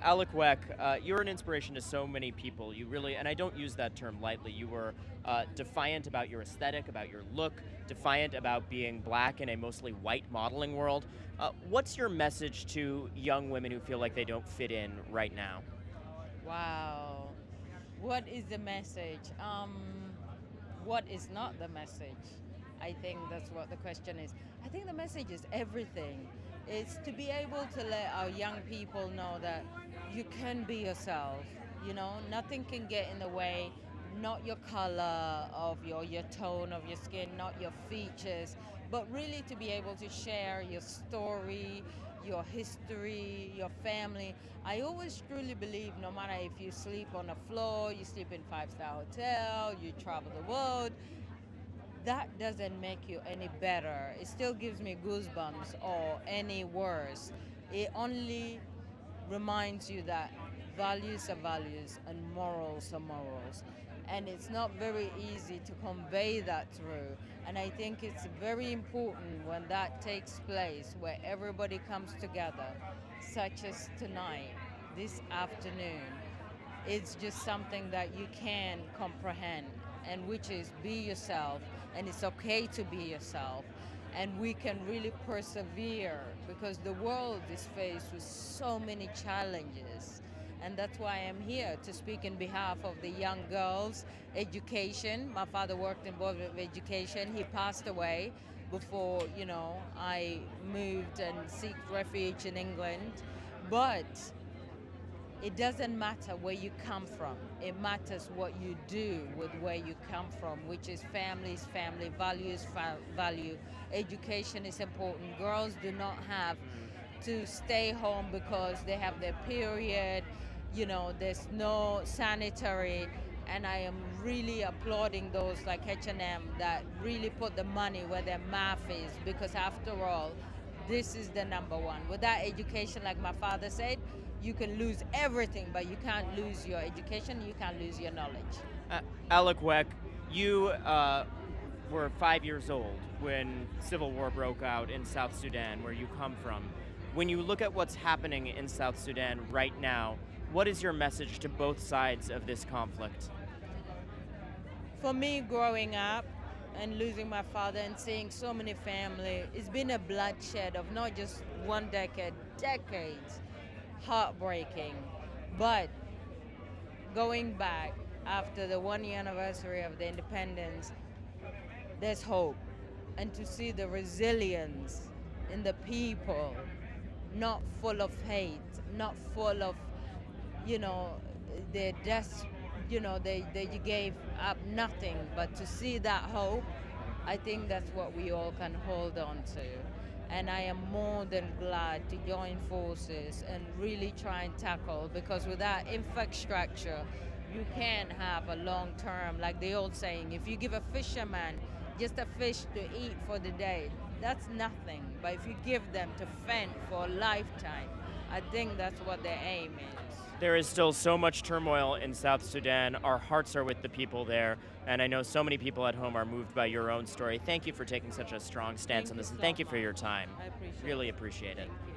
Alex Wek, you're an inspiration to so many people. You really, and I don't use that term lightly, you were defiant about your aesthetic, about your look, defiant about being black in a mostly white modeling world. What's your message to young women who feel like they don't fit in right now? Wow. What is the message? What is not the message? I think that's what the question is. I think the message is everything. It's to be able to let our young people know that you can be yourself. Nothing can get in the way, not your color of your tone of your skin, not your features, but really to be able to share your story, your history, your family. I always truly believe no matter if you sleep on the floor, you sleep in five-star hotel, you travel the world, that doesn't make you any better. It still gives me goosebumps or any worse. It only reminds you that values are values and morals are morals. And it's not very easy to convey that through. And I think it's very important when that takes place, where everybody comes together, such as tonight, this afternoon. It's just something that you can comprehend, and which is be yourself, and it's okay to be yourself. And we can really persevere because the world is faced with so many challenges. And that's why I'm here to speak in behalf of the young girls, education. My father worked in both of education. He passed away before, I moved and seek refuge in England. But it doesn't matter where you come from. It matters what you do with where you come from, which is family's family, values value. Education is important. Girls do not have to stay home because they have their period. There's no sanitary. And I am really applauding those like H&M that really put the money where their mouth is, because after all, this is the number one. Without education, like my father said, you can lose everything, but you can't lose your education, you can't lose your knowledge. Uh, Alex Wek, you were 5 years old when civil war broke out in South Sudan, where you come from. When you look at what's happening in South Sudan right now, what is your message to both sides of this conflict? For me, growing up and losing my father and seeing so many family, it's been a bloodshed of not just one decade, decades. Heartbreaking. But going back after the 1 year anniversary of the independence, there's hope. And to see the resilience in the people, not full of hate, not full of, you know, their deaths, they gave up nothing, but to see that hope, I think that's what we all can hold on to. And I am more than glad to join forces and really try and tackle, because without infrastructure, you can't have a long term, like the old saying, if you give a fisherman just a fish to eat for the day, that's nothing. But if you give them to fend for a lifetime, I think that's what their aim is. There is still so much turmoil in South Sudan. Our hearts are with the people there, and I know so many people at home are moved by your own story. Thank you for taking such a strong stance Thank on you this, and so thank you for much. your time. I appreciate Really it. appreciate it. Thank you.